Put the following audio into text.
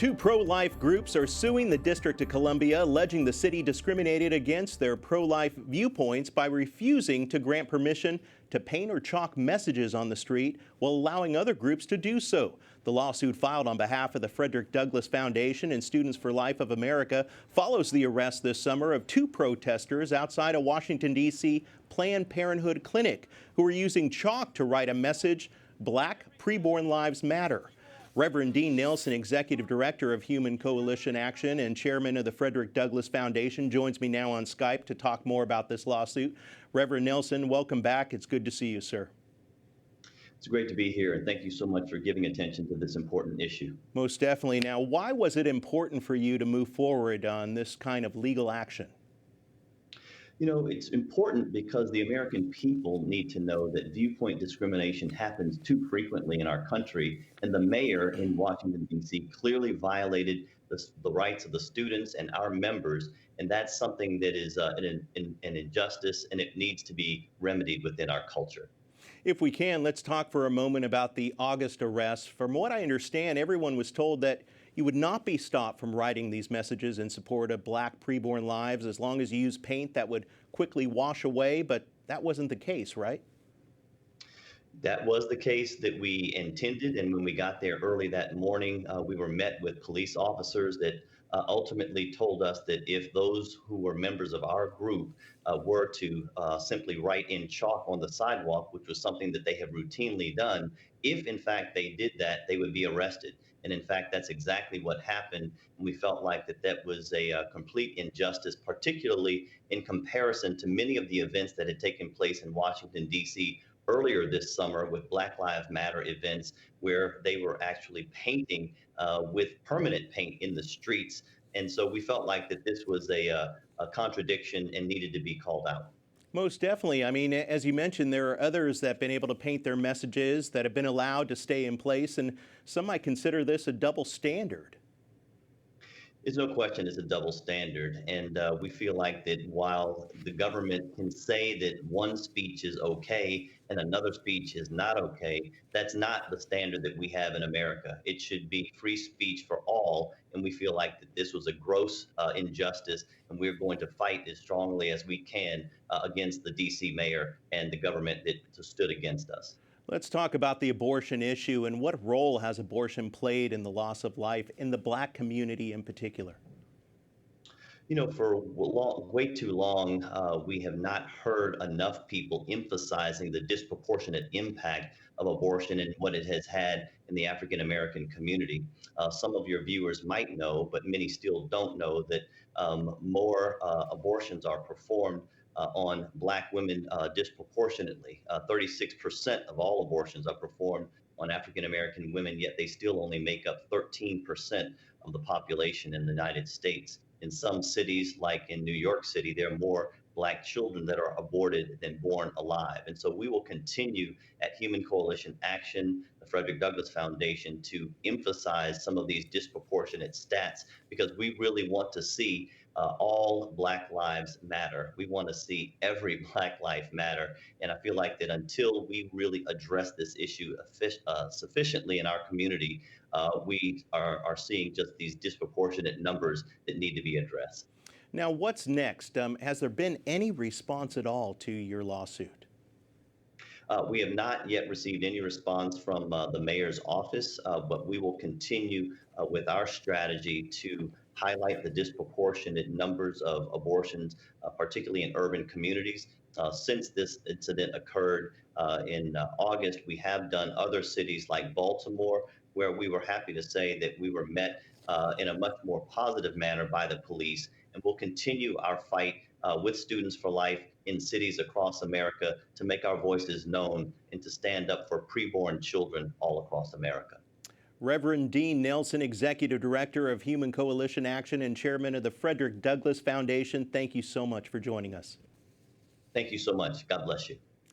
Two pro-life groups are suing the District of Columbia, alleging the city discriminated against their pro-life viewpoints by refusing to grant permission to paint or chalk messages on the street while allowing other groups to do so. The lawsuit, filed on behalf of the Frederick Douglass Foundation and Students for Life of America, follows the arrest this summer of two protesters outside a Washington D.C. Planned Parenthood clinic who were using chalk to write a message, "Black Preborn Lives Matter." Reverend Dean Nelson, Executive Director of Human Coalition Action and Chairman of the Frederick Douglass Foundation, joins me now on Skype to talk more about this lawsuit. Reverend Nelson, welcome back. It's good to see you, sir. It's great to be here, and thank you so much for giving attention to this important issue. Most definitely. Now, why was it important for you to move forward on this kind of legal action? You know, it's important because the American people need to know that viewpoint discrimination happens too frequently in our country, and the mayor in Washington, D.C. clearly violated the rights of the students and our members, and that's something that is an injustice, and it needs to be remedied within our culture. If we can, let's talk for a moment about the August arrest. From what I understand, everyone was told that you would not be stopped from writing these messages in support of Black preborn lives as long as you use paint that would quickly wash away, but that wasn't the case, right? That was the case that we intended, and when we got there early that morning, we were met with police officers that ultimately told us that if those who were members of our group were to simply write in chalk on the sidewalk, which was something that they have routinely done, if in fact they did that, they would be arrested. And in fact, that's exactly what happened. And we felt like that was a complete injustice, particularly in comparison to many of the events that had taken place in Washington, D.C. earlier this summer with Black Lives Matter events, where they were actually painting with permanent paint in the streets. And so we felt like that this was a contradiction and needed to be called out. Most definitely. I mean, as you mentioned, there are others that have been able to paint their messages that have been allowed to stay in place, and some might consider this a double standard. There's no question it's a double standard. And we feel like that while the government can say that one speech is okay and another speech is not okay, that's not the standard that we have in America. It should be free speech for all. And we feel like that this was a gross injustice, and we're going to fight as strongly as we can against the D.C. mayor and the government that stood against us. Let's talk about the abortion issue and what role has abortion played in the loss of life in the Black community in particular? You know, for way too long, we have not heard enough people emphasizing the disproportionate impact of abortion and what it has had in the African American community. Some of your viewers might know, but many still don't know, that more abortions are performed on Black women disproportionately. 36% of all abortions are performed on African American women, yet they still only make up 13% of the population in the United States. In some cities, like in New York City, there are more Black children that are aborted than born alive. And so we will continue at Human Coalition Action, the Frederick Douglass Foundation, to emphasize some of these disproportionate stats, because we really want to see all Black lives matter. We want to see every Black life matter. And I feel like that until we really address this issue sufficiently in our community, we are seeing just these disproportionate numbers that need to be addressed. Now, what's next? Has there been any response at all to your lawsuit? We have not yet received any response from the mayor's office, but we will continue with our strategy to highlight the disproportionate numbers of abortions, particularly in urban communities. Since this incident occurred in August, we have done other cities like Baltimore, where we were happy to say that we were met in a much more positive manner by the police. And we'll continue our fight with Students for Life in cities across America to make our voices known and to stand up for preborn children all across America. Reverend Dean Nelson, Executive Director of Human Coalition Action and Chairman of the Frederick Douglass Foundation, thank you so much for joining us. Thank you so much. God bless you.